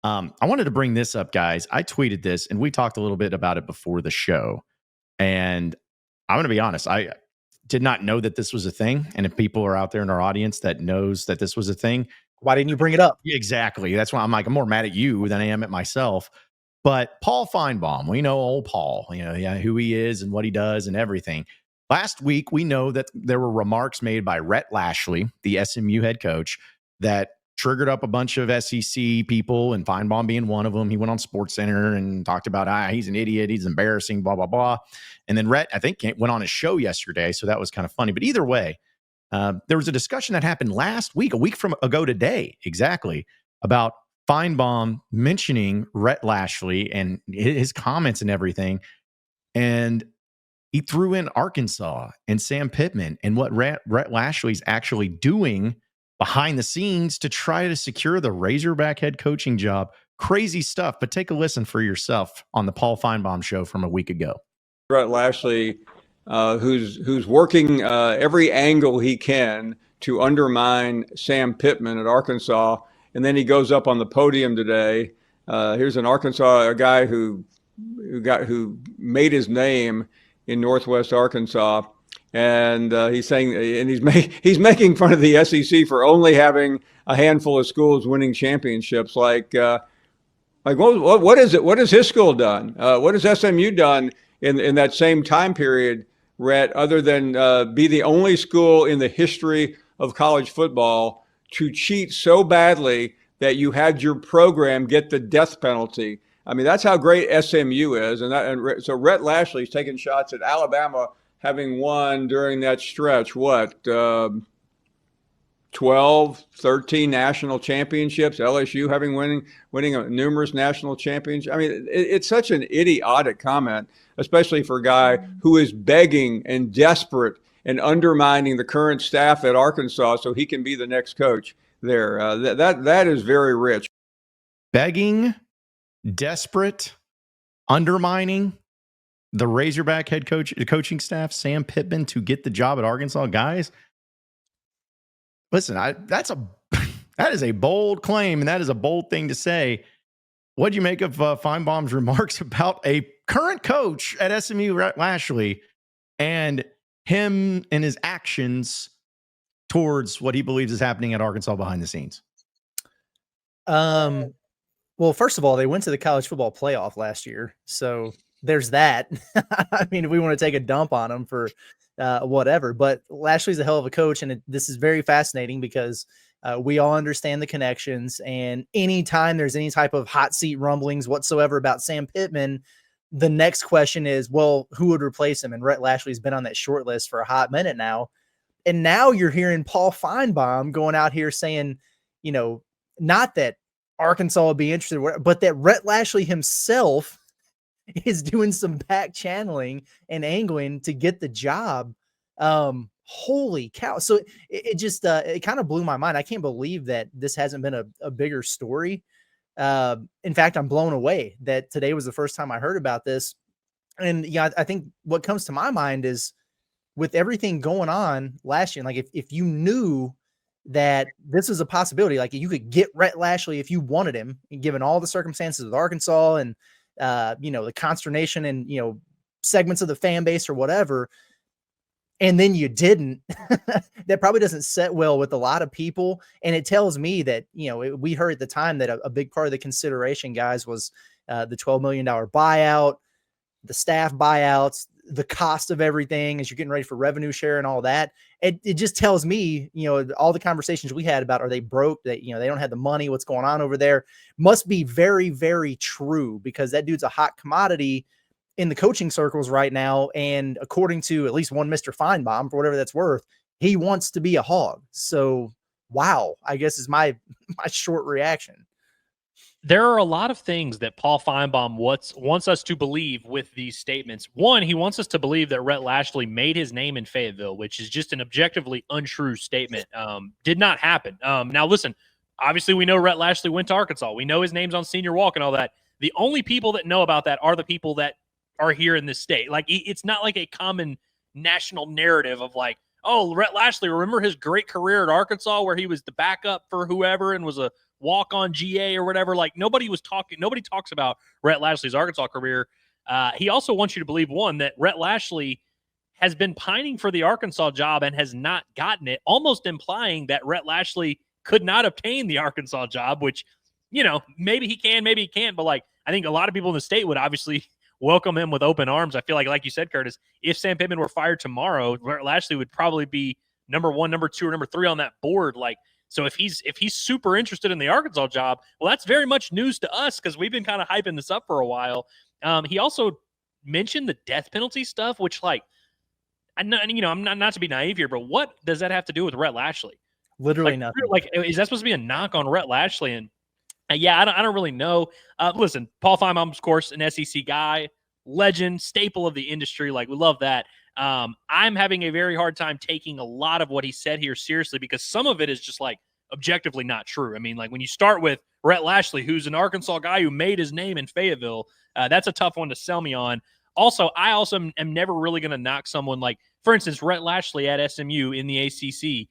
I wanted to bring this up, guys. I tweeted this, and we talked a little bit about it before the show. And I'm going to be honest, I did not know that this was a thing. And if people are out there in our audience that knows that this was a thing, why didn't you bring it up? Exactly. That's why I'm more mad at you than I am at myself. But Paul Finebaum, we know old Paul, who he is and what he does and everything. Last week, we know that there were remarks made by Rhett Lashlee, the SMU head coach, that triggered up a bunch of SEC people, and Finebaum being one of them. He went on SportsCenter and talked about, he's an idiot, he's embarrassing, blah, blah, blah. And then Rhett, I think, went on his show yesterday, so that was kind of funny. But either way, there was a discussion that happened last week, a week from ago today, exactly, about Finebaum mentioning Rhett Lashlee and his comments and everything. And he threw in Arkansas and Sam Pittman and what Rhett Lashlee's actually doing behind the scenes to try to secure the Razorback head coaching job. Crazy stuff, but take a listen for yourself on the Paul Finebaum show from a week ago. Rhett Lashlee, who's working every angle he can to undermine Sam Pittman at Arkansas, and then he goes up on the podium today. Here's an Arkansas, a guy who made his name in Northwest Arkansas, and he's saying, and he's making fun of the SEC for only having a handful of schools winning championships. Like what is it? What has his school done? What has SMU done in that same time period, Rhett, other than be the only school in the history of college football to cheat so badly that you had your program get the death penalty? I mean, that's how great SMU is. And so Rhett Lashlee's taking shots at Alabama having won during that stretch, 12, 13 national championships, LSU winning numerous national championships. I mean, it's such an idiotic comment, especially for a guy who is begging and desperate and undermining the current staff at Arkansas so he can be the next coach there. That is very rich. Begging, desperate, undermining the Razorback head coaching staff, Sam Pittman, to get the job at Arkansas. Guys, listen, that is a bold claim, and that is a bold thing to say. What'd you make of Finebaum's remarks about a current coach at SMU, Rhett Lashlee, and him and his actions towards what he believes is happening at Arkansas behind the scenes? Well, first of all, they went to the college football playoff last year, so there's that. I mean, if we want to take a dump on him for whatever, but Lashlee's a hell of a coach, and this is very fascinating because we all understand the connections, and anytime there's any type of hot seat rumblings whatsoever about Sam Pittman, the next question is, well, who would replace him? And Rhett Lashlee's been on that short list for a hot minute now. And now you're hearing Paul Finebaum going out here saying, not that Arkansas would be interested, but that Rhett Lashlee himself is doing some back channeling and angling to get the job. Holy cow. So it just, it kind of blew my mind. I can't believe that this hasn't been a bigger story. In fact, I'm blown away that today was the first time I heard about this. And I think what comes to my mind is with everything going on last year, like if you knew that this was a possibility, like you could get Rhett Lashlee if you wanted him, given all the circumstances with Arkansas and, the consternation and, segments of the fan base or whatever, and then you didn't, that probably doesn't set well with a lot of people. And it tells me that, we heard at the time that a big part of the consideration, guys, was the $12 million buyout, the staff buyouts, the cost of everything as you're getting ready for revenue share and all that. It just tells me, all the conversations we had about, are they broke, that, they don't have the money, what's going on over there, must be very, very true, because that dude's a hot commodity in the coaching circles right now. And according to at least one Mr. Finebaum, for whatever that's worth, he wants to be a Hog. So, wow, I guess is my short reaction. There are a lot of things that Paul Finebaum wants us to believe with these statements. One, he wants us to believe that Rhett Lashlee made his name in Fayetteville, which is just an objectively untrue statement. Did not happen. Now, listen, obviously we know Rhett Lashlee went to Arkansas. We know his name's on Senior Walk and all that. The only people that know about that are the people that are here in this state. Like, it's not like a common national narrative of like, oh, Rhett Lashlee, remember his great career at Arkansas where he was the backup for whoever and was a walk-on GA or whatever. Like nobody talks about Rhett Lashlee's Arkansas career. He also wants you to believe, one, that Rhett Lashlee has been pining for the Arkansas job and has not gotten it, almost implying that Rhett Lashlee could not obtain the Arkansas job, which, maybe he can, maybe he can't. But like, I think a lot of people in the state would obviously welcome him with open arms. I feel like you said, Curtis, if Sam Pittman were fired tomorrow, Rhett Lashlee would probably be number 1, number 2, or number 3 on that board. Like, so if he's super interested in the Arkansas job, well, that's very much news to us because we've been kind of hyping this up for a while. He also mentioned the death penalty stuff, which like, I'm not to be naive here, but what does that have to do with Rhett Lashlee? Literally nothing. Like, is that supposed to be a knock on Rhett Lashlee? And yeah, I don't really know. Listen, Paul Finebaum, of course, an SEC guy, legend, staple of the industry. Like, we love that. I'm having a very hard time taking a lot of what he said here seriously because some of it is just like objectively not true. I mean, like when you start with Rhett Lashlee, who's an Arkansas guy who made his name in Fayetteville, that's a tough one to sell me on. Also, I also am never really going to knock someone like, for instance, Rhett Lashlee at SMU in the ACC.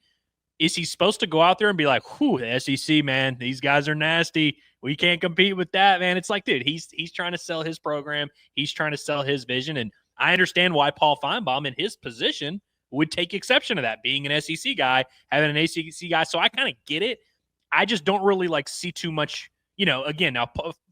Is he supposed to go out there and be like, whew, the SEC, man, these guys are nasty. We can't compete with that, man. It's like, dude, he's trying to sell his program. He's trying to sell his vision. And I understand why Paul Finebaum in his position would take exception to that, being an SEC guy, having an ACC guy. So I kind of get it. I just don't really like see too much, again, now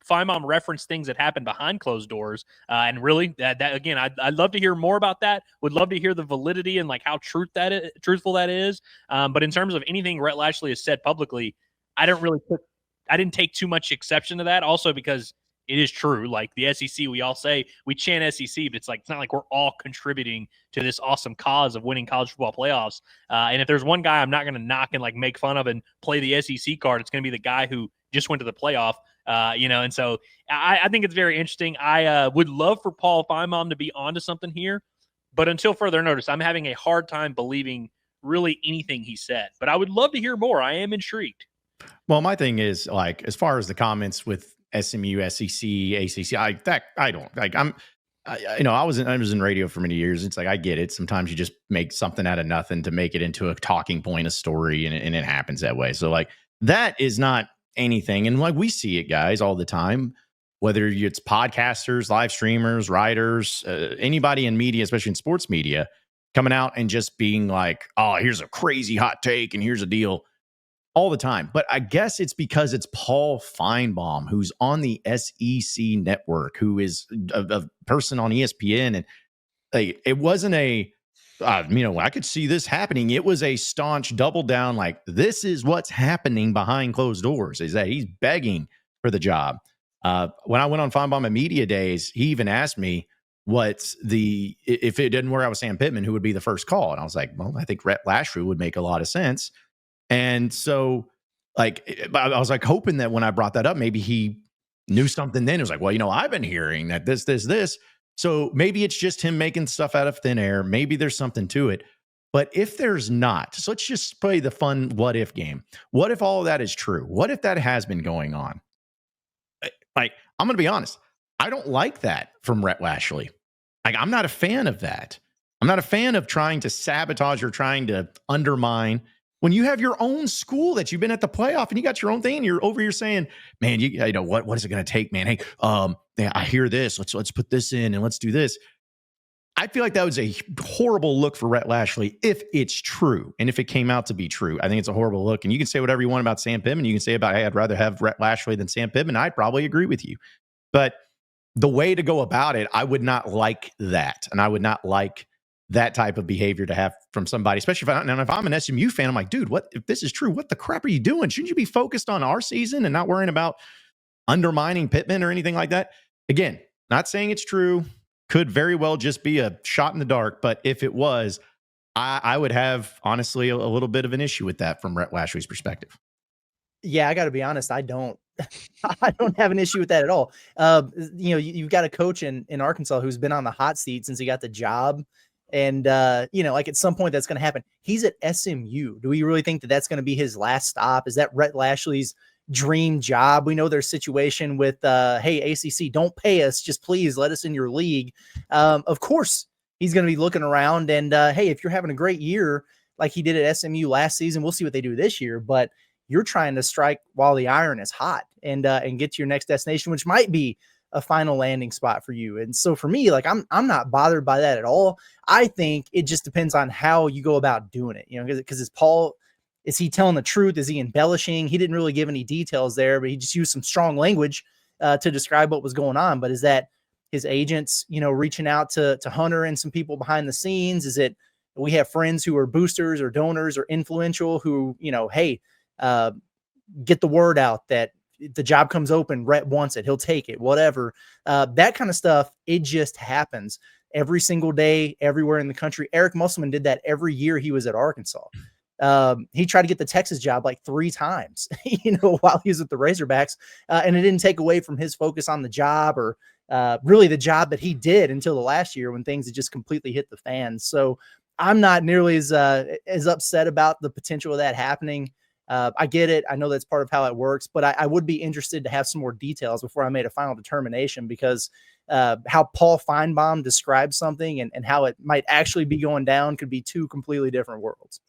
Finebaum referenced things that happened behind closed doors. And really that again, I'd love to hear more about that. Would love to hear the validity and like how truthful that is. But in terms of anything Rhett Lashlee has said publicly, I didn't take too much exception to that. Also because it is true. Like the SEC, we all say we chant SEC, but it's not like we're all contributing to this awesome cause of winning college football playoffs. And if there's one guy I'm not going to knock and like make fun of and play the SEC card, it's going to be the guy who just went to the playoff. And so I think it's very interesting. I would love for Paul Finebaum to be onto something here, but until further notice, I'm having a hard time believing really anything he said. But I would love to hear more. I am intrigued. Well, my thing is like, as far as the comments with SMU, SEC, ACC, I don't like. I was in radio for many years. It's like I get it. Sometimes you just make something out of nothing to make it into a talking point, a story, and it happens that way. So like that is not anything. And like we see it, guys, all the time. Whether it's podcasters, live streamers, writers, anybody in media, especially in sports media, coming out and just being like, "Oh, here's a crazy hot take, and here's a deal." All the time. But I guess it's because it's Paul Finebaum, who's on the SEC network, who is a person on ESPN. And like, it wasn't I could see this happening. It was a staunch double down. Like, this is what's happening behind closed doors, is that he's begging for the job. When I went on Finebaum at Media Days, he even asked me if it didn't work out with Sam Pittman, who would be the first call. And I was like, well, I think Rhett Lashlee would make a lot of sense. And so, like, I was like hoping that when I brought that up, maybe he knew something then. It was like, well, I've been hearing that this. So maybe it's just him making stuff out of thin air. Maybe there's something to it. But if there's not, so let's just play the fun what if game. What if all of that is true? What if that has been going on? Like, I'm going to be honest. I don't like that from Rhett Lashlee. Like, I'm not a fan of that. I'm not a fan of trying to sabotage or trying to undermine. When you have your own school that you've been at the playoff and you got your own thing and you're over here saying, man, what is it going to take, man? Hey, I hear this. Let's put this in and let's do this. I feel like that was a horrible look for Rhett Lashlee if it's true. And if it came out to be true, I think it's a horrible look. And you can say whatever you want about Sam Pittman. You can say about, hey, I'd rather have Rhett Lashlee than Sam Pittman. I'd probably agree with you. But the way to go about it, I would not like that. And I would not like that type of behavior to have from somebody, especially if I'm an SMU fan. I'm like, dude, if this is true, what the crap are you doing? Shouldn't you be focused on our season and not worrying about undermining Pittman or anything like that? Again, not saying it's true. Could very well just be a shot in the dark. But if it was, I would have, honestly, a little bit of an issue with that from Rhett Lashlee's perspective. Yeah, I got to be honest. I don't have an issue with that at all. You've got a coach in Arkansas who's been on the hot seat since he got the job. And, like at some point that's going to happen. He's at SMU. Do we really think that that's going to be his last stop? Is that Rhett Lashlee's dream job? We know their situation with, hey, ACC, don't pay us. Just please let us in your league. Of course, he's going to be looking around and, hey, if you're having a great year like he did at SMU last season, we'll see what they do this year. But you're trying to strike while the iron is hot and get to your next destination, which might be a final landing spot for you. And so for me, like I'm not bothered by that at all. I think it just depends on how you go about doing it, you know, because is he telling the truth? Is he embellishing? He didn't really give any details there, but he just used some strong language to describe what was going on. But is that his agents, you know, reaching out to Hunter and some people behind the scenes? Is it we have friends who are boosters or donors or influential who, you know, hey, get the word out that the job comes open, Rhett wants it, he'll take it, whatever. That kind of stuff, it just happens every single day, everywhere in the country. Eric Musselman did that every year he was at Arkansas. He tried to get the Texas job like 3 times, you know, while he was at the Razorbacks, and it didn't take away from his focus on the job or really the job that he did until the last year when things had just completely hit the fan. So I'm not nearly as upset about the potential of that happening. I get it. I know that's part of how it works, but I would be interested to have some more details before I made a final determination, because how Paul Finebaum describes something and how it might actually be going down could be 2 completely different worlds.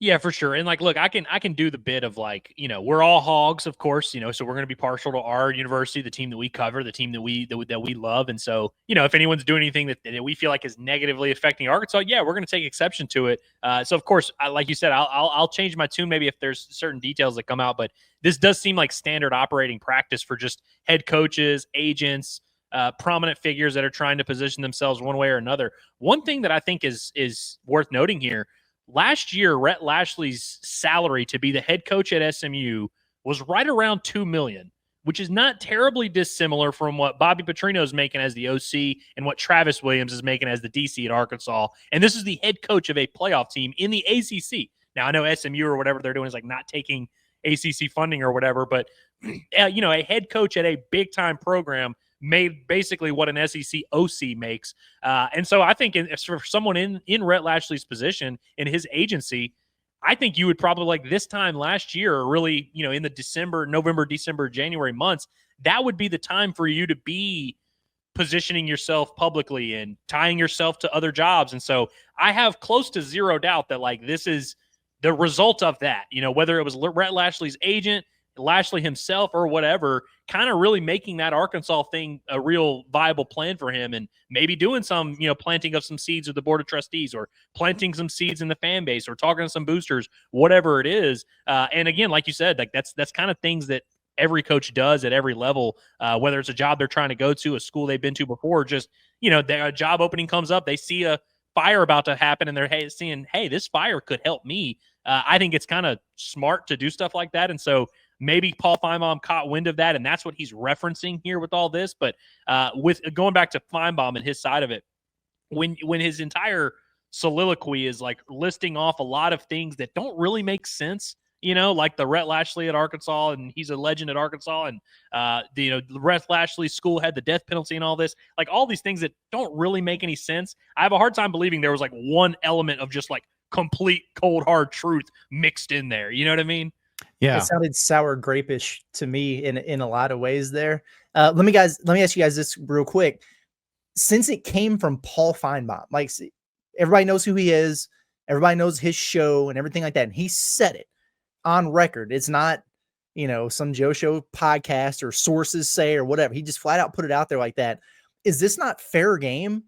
Yeah, for sure. And like, look, I can do the bit of like, you know, we're all hogs, of course, you know, so we're going to be partial to our university, the team that we cover, the team that we love. And so, you know, if anyone's doing anything that we feel like is negatively affecting Arkansas, yeah, we're going to take exception to it. So of course, like you said, I'll change my tune maybe if there's certain details that come out, but this does seem like standard operating practice for just head coaches, agents, prominent figures that are trying to position themselves one way or another. One thing that I think is worth noting here: last year, Rhett Lashlee's salary to be the head coach at SMU was right around $2 million, which is not terribly dissimilar from what Bobby Petrino is making as the OC and what Travis Williams is making as the DC at Arkansas. And this is the head coach of a playoff team in the ACC. Now, I know SMU or whatever they're doing is like not taking ACC funding or whatever, but you know, a head coach at a big-time program made basically what an SEC OC makes. And so I think for someone in Rhett Lashlee's position, in his agency, I think you would probably, like this time last year, or really, you know, in the November, December, January months, that would be the time for you to be positioning yourself publicly and tying yourself to other jobs. And so I have close to zero doubt that like this is the result of that, you know, whether it was Rhett Lashlee's agent, Lashlee himself, or whatever, kind of really making that Arkansas thing a real viable plan for him, and maybe doing some, you know, planting of some seeds with the board of trustees, or planting some seeds in the fan base, or talking to some boosters, whatever it is. And again, like you said, like that's kind of things that every coach does at every level, whether it's a job they're trying to go to, a school they've been to before, just, you know, a job opening comes up, they see a fire about to happen, and they're seeing, hey, this fire could help me. I think it's kind of smart to do stuff like that. And so maybe Paul Finebaum caught wind of that, and that's what he's referencing here with all this. But with going back to Finebaum and his side of it, when his entire soliloquy is like listing off a lot of things that don't really make sense, you know, like the Rhett Lashlee at Arkansas, and he's a legend at Arkansas, and you know, the Rhett Lashlee school had the death penalty and all this, like all these things that don't really make any sense. I have a hard time believing there was like one element of just like complete cold hard truth mixed in there. You know what I mean? Yeah, it sounded sour grape-ish to me in a lot of ways there. Let me ask you guys this real quick. Since it came from Paul Finebaum, like everybody knows who he is, everybody knows his show and everything like that, and he said it on record. It's not, you know, some Joe Show podcast or sources say or whatever. He just flat out put it out there like that. Is this not fair game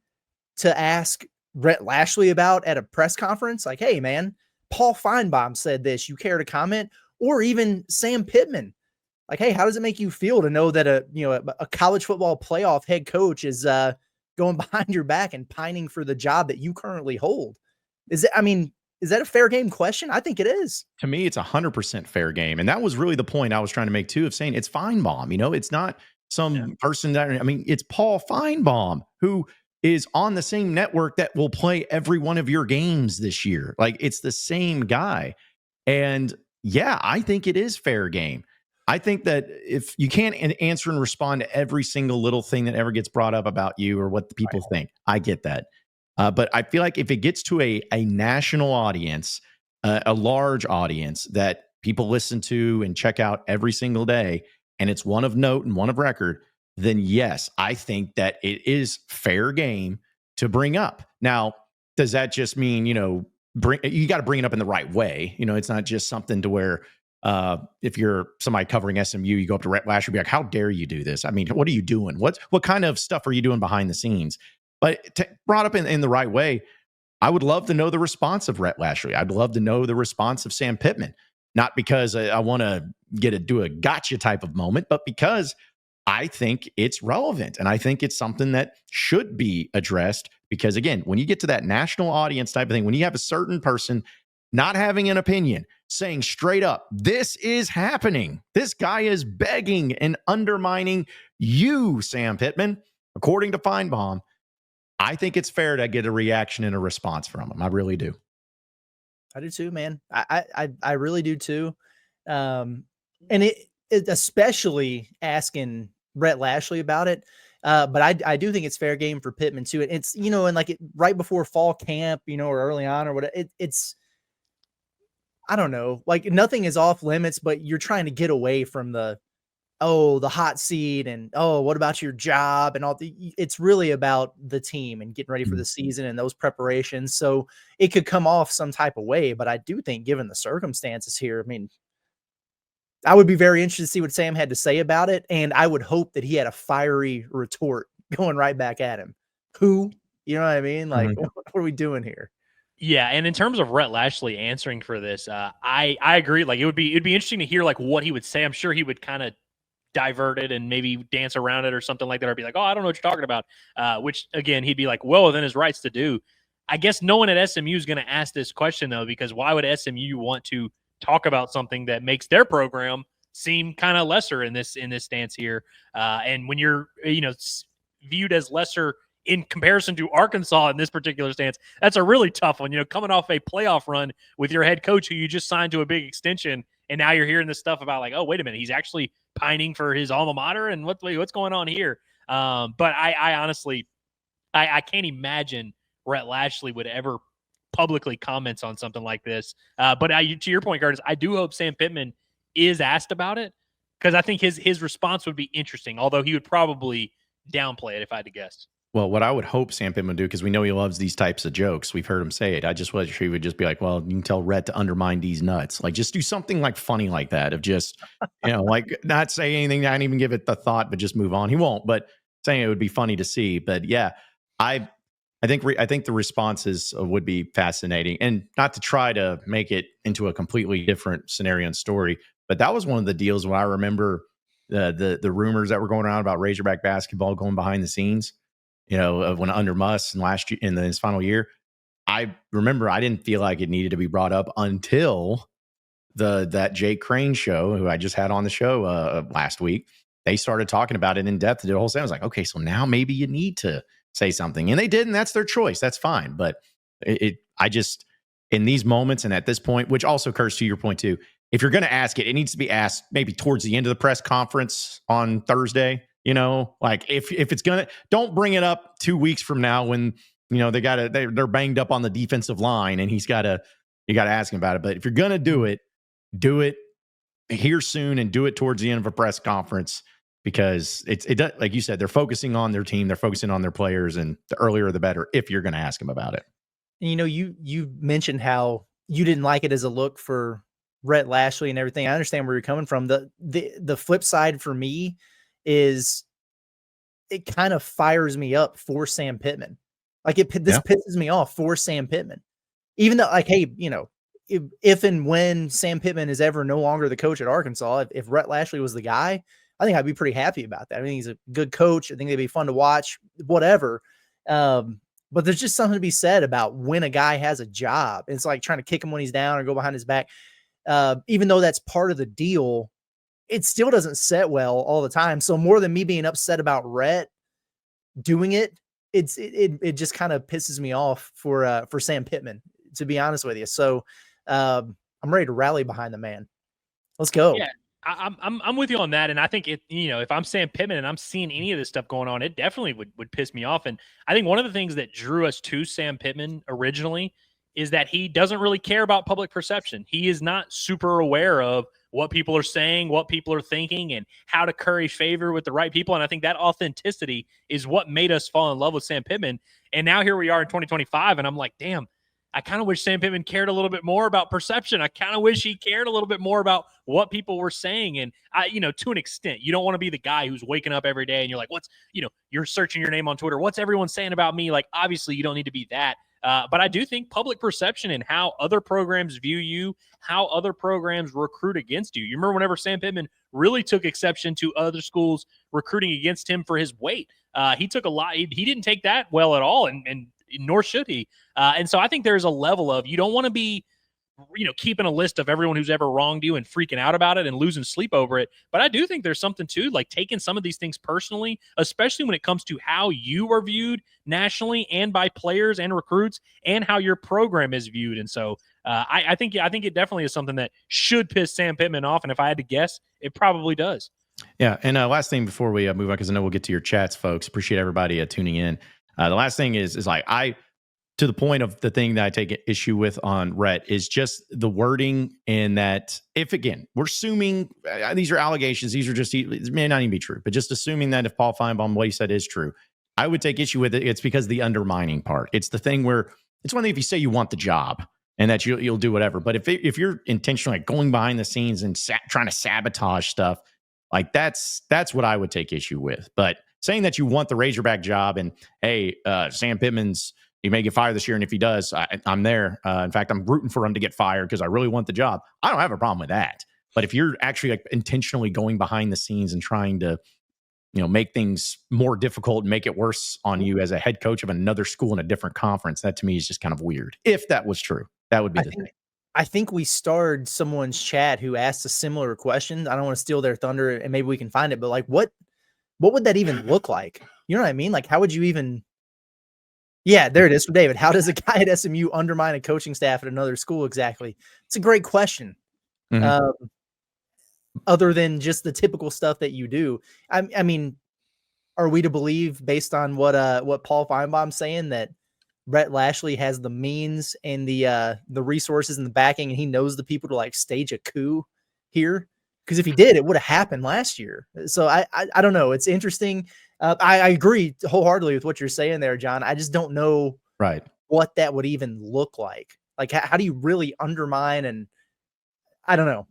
to ask Rhett Lashlee about at a press conference? Like, hey, man, Paul Finebaum said this. You care to comment? Or even Sam Pittman, like, hey, how does it make you feel to know that a college football playoff head coach is going behind your back and pining for the job that you currently hold? Is that a fair game question? I think it is. To me, it's 100% fair game. And that was really the point I was trying to make too, of saying it's Finebaum. You know, it's not some person that, I mean, it's Paul Finebaum, who is on the same network that will play every one of your games this year. Like, it's the same guy. And yeah, I think it is fair game. I think that if you can't answer and respond to every single little thing that ever gets brought up about you or what the people think, I get that. But I feel like if it gets to a national audience, a large audience that people listen to and check out every single day, and it's one of note and one of record, then yes, I think that it is fair game to bring up. Now, does that just mean, you know, you got to bring it up in the right way? You know, it's not just something to where if you're somebody covering SMU, you go up to Rhett Lashlee, be like, how dare you do this? I mean, what are you doing? What kind of stuff are you doing behind the scenes? But brought up in the right way, I would love to know the response of Rhett Lashlee. I'd love to know the response of Sam Pittman, not because I want to do a gotcha type of moment, but because I think it's relevant. And I think it's something that should be addressed because, again, when you get to that national audience type of thing, when you have a certain person not having an opinion, saying straight up, this is happening. This guy is begging and undermining you, Sam Pittman, according to Finebaum. I think it's fair to get a reaction and a response from him. I really do. I do too, man. I really do too. And it especially asking Rhett Lashlee about it. But I do think it's fair game for Pittman too. It's, and like right before fall camp, or early on or whatever, it's, I don't know, like nothing is off limits, but you're trying to get away from the hot seat and, what about your job and all it's really about the team and getting ready for the season and those preparations. So it could come off some type of way, but I do think given the circumstances here, I mean, I would be very interested to see what Sam had to say about it. And I would hope that he had a fiery retort going right back at him. Who, you know what I mean? Like, what are we doing here? Yeah, and in terms of Rhett Lashlee answering for this, I agree. Like it'd be interesting to hear like what he would say. I'm sure he would kind of divert it and maybe dance around it or something like that, or be like, "Oh, I don't know what you're talking about." Which again, he'd be like, "Well, within his rights to do." I guess no one at SMU is going to ask this question though, because why would SMU want to talk about something that makes their program seem kind of lesser in this stance here? And when you're viewed as lesser in comparison to Arkansas in this particular stance, that's a really tough one. Coming off a playoff run with your head coach who you just signed to a big extension, and now you're hearing this stuff about like, oh, wait a minute, he's actually pining for his alma mater, and what's going on here? But I honestly, I can't imagine Rhett Lashlee would ever publicly comment on something like this. But to your point, Curtis, I do hope Sam Pittman is asked about it because I think his response would be interesting, although he would probably downplay it if I had to guess. Well, what I would hope Sam Pittman would do, because we know he loves these types of jokes. We've heard him say it. I just wish he would just be like, well, you can tell Rhett to undermine these nuts. Like, just do something like funny like that of just, like not say anything, not even give it the thought, but just move on. He won't, but saying it would be funny to see. But yeah, I think the responses would be fascinating, and not to try to make it into a completely different scenario and story. But that was one of the deals when I remember the rumors that were going around about Razorback basketball going behind the scenes. When under Muss and last year in his final year, I remember I didn't feel like it needed to be brought up until that Jake Crane show, who I just had on the show last week. They started talking about it in depth. The whole thing I was like, okay, so now maybe you need to say something, and they did, and that's their choice. That's fine. But I just in these moments and at this point, which also occurs to your point too, if you're going to ask it, it needs to be asked maybe towards the end of the press conference on Thursday. Like if it's gonna, don't bring it up 2 weeks from now when they're banged up on the defensive line and you gotta ask him about it. But if you're gonna do it here soon and do it towards the end of a press conference, because it does, like you said, they're focusing on their team, they're focusing on their players, and the earlier the better if you're gonna ask them about it. You mentioned how you didn't like it as a look for Rhett Lashlee and everything. I understand where you're coming from. The flip side for me is it kind of fires me up for Sam Pittman. Like this pisses me off for Sam Pittman, even though like, hey, if and when Sam Pittman is ever no longer the coach at Arkansas, if Rhett Lashlee was the guy, I think I'd be pretty happy about that. I think he's a good coach. I think they'd be fun to watch, whatever. But there's just something to be said about when a guy has a job. It's like trying to kick him when he's down or go behind his back. Even though that's part of the deal, it still doesn't set well all the time. So more than me being upset about Rhett doing it, it just kind of pisses me off for Sam Pittman, to be honest with you. So I'm ready to rally behind the man. Let's go. Yeah, I'm with you on that. And I think if I'm Sam Pittman and I'm seeing any of this stuff going on, it definitely would piss me off. And I think one of the things that drew us to Sam Pittman originally is that he doesn't really care about public perception. He is not super aware of what people are saying, what people are thinking, and how to curry favor with the right people. And I think that authenticity is what made us fall in love with Sam Pittman. And now here we are in 2025, and I'm like, damn, I kind of wish Sam Pittman cared a little bit more about perception. I kind of wish he cared a little bit more about what people were saying. And to an extent, you don't want to be the guy who's waking up every day and you're like, you're searching your name on Twitter. What's everyone saying about me? Like, obviously you don't need to be that. But I do think public perception and how other programs view you, how other programs recruit against you. You remember whenever Sam Pittman really took exception to other schools recruiting against him for his weight. He took a lot. He didn't take that well at all, and nor should he. And so I think there's a level of, you don't want to be, keeping a list of everyone who's ever wronged you and freaking out about it and losing sleep over it. But I do think there's something to like taking some of these things personally, especially when it comes to how you are viewed nationally and by players and recruits and how your program is viewed. And so I think it definitely is something that should piss Sam Pittman off. And if I had to guess, it probably does. Yeah. And last thing before we move on, because I know we'll get to your chats, folks. Appreciate everybody tuning in. The last thing is like, to the point of the thing that I take issue with on Rhett is just the wording, and that if, again, we're assuming these are allegations, these are just, it may not even be true, but just assuming that if Paul Finebaum, what he said is true, I would take issue with it. It's because the undermining part. It's the thing where it's one thing if you say you want the job and that you'll do whatever. But if you're intentionally like going behind the scenes and trying to sabotage stuff, like that's what I would take issue with. But saying that you want the Razorback job and, hey, Sam Pittman's, he may get fired this year, and if he does, I'm there. In fact, I'm rooting for him to get fired because I really want the job. I don't have a problem with that. But if you're actually like intentionally going behind the scenes and trying to, make things more difficult and make it worse on you as a head coach of another school in a different conference, that to me is just kind of weird. If that was true, that would be the thing. I think we starred someone's chat who asked a similar question. I don't want to steal their thunder, and maybe we can find it, but like, what would that even look like? You know what I mean? Like, how would you even? Yeah, there it is from David. How does a guy at SMU undermine a coaching staff at another school exactly? It's a great question. Mm-hmm. Other than just the typical stuff that you do. I mean, are we to believe based on what Paul Finebaum's saying that Rhett Lashlee has the means and the resources and the backing, and he knows the people to like stage a coup here? Because if he did, it would have happened last year. So I don't know. It's interesting. I agree wholeheartedly with what you're saying there, John. I just don't know what that would even look like. Like, how do you really undermine? And I don't know.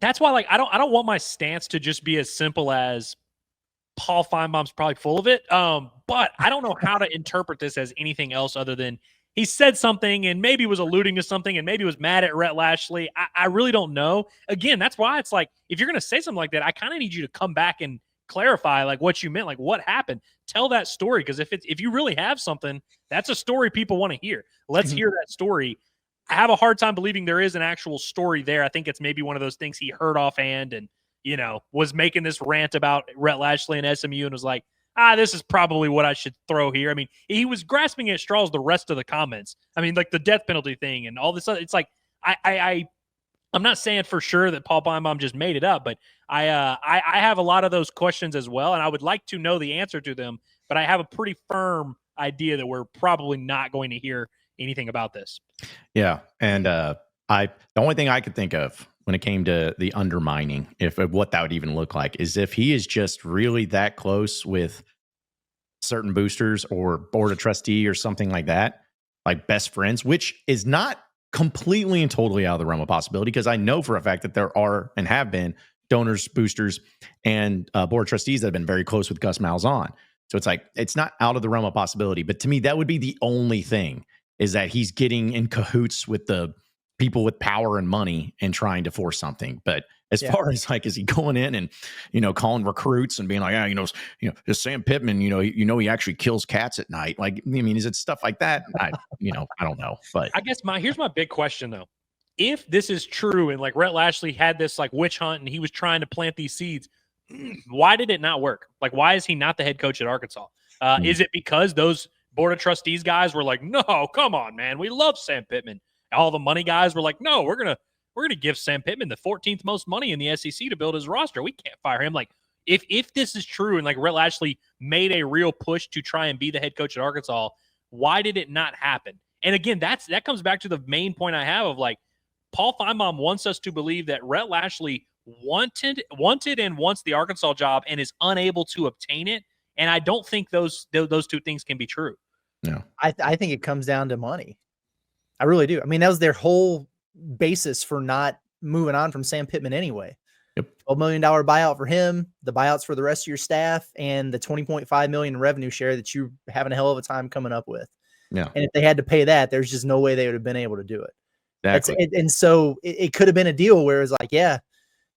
That's why, like, I don't want my stance to just be as simple as Paul Finebaum's probably full of it. But I don't know how to interpret this as anything else other than he said something and maybe was alluding to something and maybe was mad at Rhett Lashlee. I really don't know. Again, that's why it's like, if you're going to say something like that, I kind of need you to come back and clarify like what you meant, like what happened. Tell that story, because if you really have something, that's a story people want to hear. Let's hear that story. I have a hard time believing there is an actual story there. I think it's maybe one of those things he heard offhand and, was making this rant about Rhett Lashlee and SMU and was like, this is probably what I should throw here. I mean, he was grasping at straws the rest of the comments. I mean, like the death penalty thing and all this other, it's like, I'm not saying for sure that Paul Finebaum just made it up, but I have a lot of those questions as well, and I would like to know the answer to them, but I have a pretty firm idea that we're probably not going to hear anything about this. Yeah, and the only thing I could think of when it came to the undermining, if what that would even look like, is if he is just really that close with certain boosters or board of trustee or something like that, like best friends, which is not completely and totally out of the realm of possibility, because I know for a fact that there are and have been donors, boosters, and board trustees that have been very close with Gus Malzahn. So it's like, it's not out of the realm of possibility. But to me, that would be the only thing, is that he's getting in cahoots with the people with power and money and trying to force something. But as far as like, is he going in and, calling recruits and being like, this Sam Pittman, he actually kills cats at night. Like, I mean, is it stuff like that? I don't know. But I guess here's my big question though. If this is true and like Rhett Lashlee had this like witch hunt and he was trying to plant these seeds, why did it not work? Like, why is he not the head coach at Arkansas? Is it because those board of trustees guys were like, no, come on, man, we love Sam Pittman? All the money guys were like, no, we're gonna give Sam Pittman the 14th most money in the SEC to build his roster. We can't fire him. Like, if this is true and like Rhett Lashlee made a real push to try and be the head coach at Arkansas, why did it not happen? And again, that comes back to the main point I have of like, Paul Finebaum wants us to believe that Rhett Lashlee wanted and wants the Arkansas job and is unable to obtain it. And I don't think those two things can be true. Yeah. I think it comes down to money. I really do. I mean, that was their whole basis for not moving on from Sam Pittman anyway. Yep. $12 million buyout for him, the buyouts for the rest of your staff, and the $20.5 million revenue share that you're having a hell of a time coming up with. Yeah. And if they had to pay that, there's just no way they would have been able to do it. Exactly. And so it could have been a deal where it's like, yeah,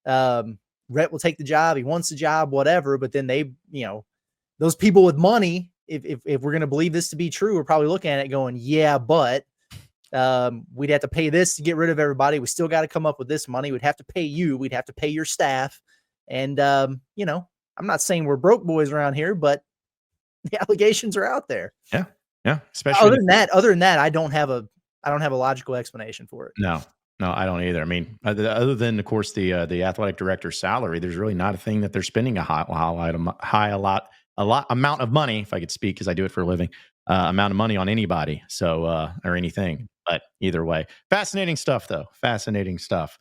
Rhett will take the job. He wants the job, whatever. But then they, those people with money, if we're going to believe this to be true, we're probably looking at it going, yeah, but we'd have to pay this to get rid of everybody. We still got to come up with this money. We'd have to pay you. We'd have to pay your staff. And, I'm not saying we're broke boys around here, but the allegations are out there. Yeah. Yeah. Especially other than that, I don't have a logical explanation for it. No, I don't either. I mean, other than, of course, the athletic director's salary, there's really not a thing that they're spending a lot amount of money, if I could speak, because I do it for a living, amount of money on anybody. So, or anything, but either way, fascinating stuff though. Fascinating stuff.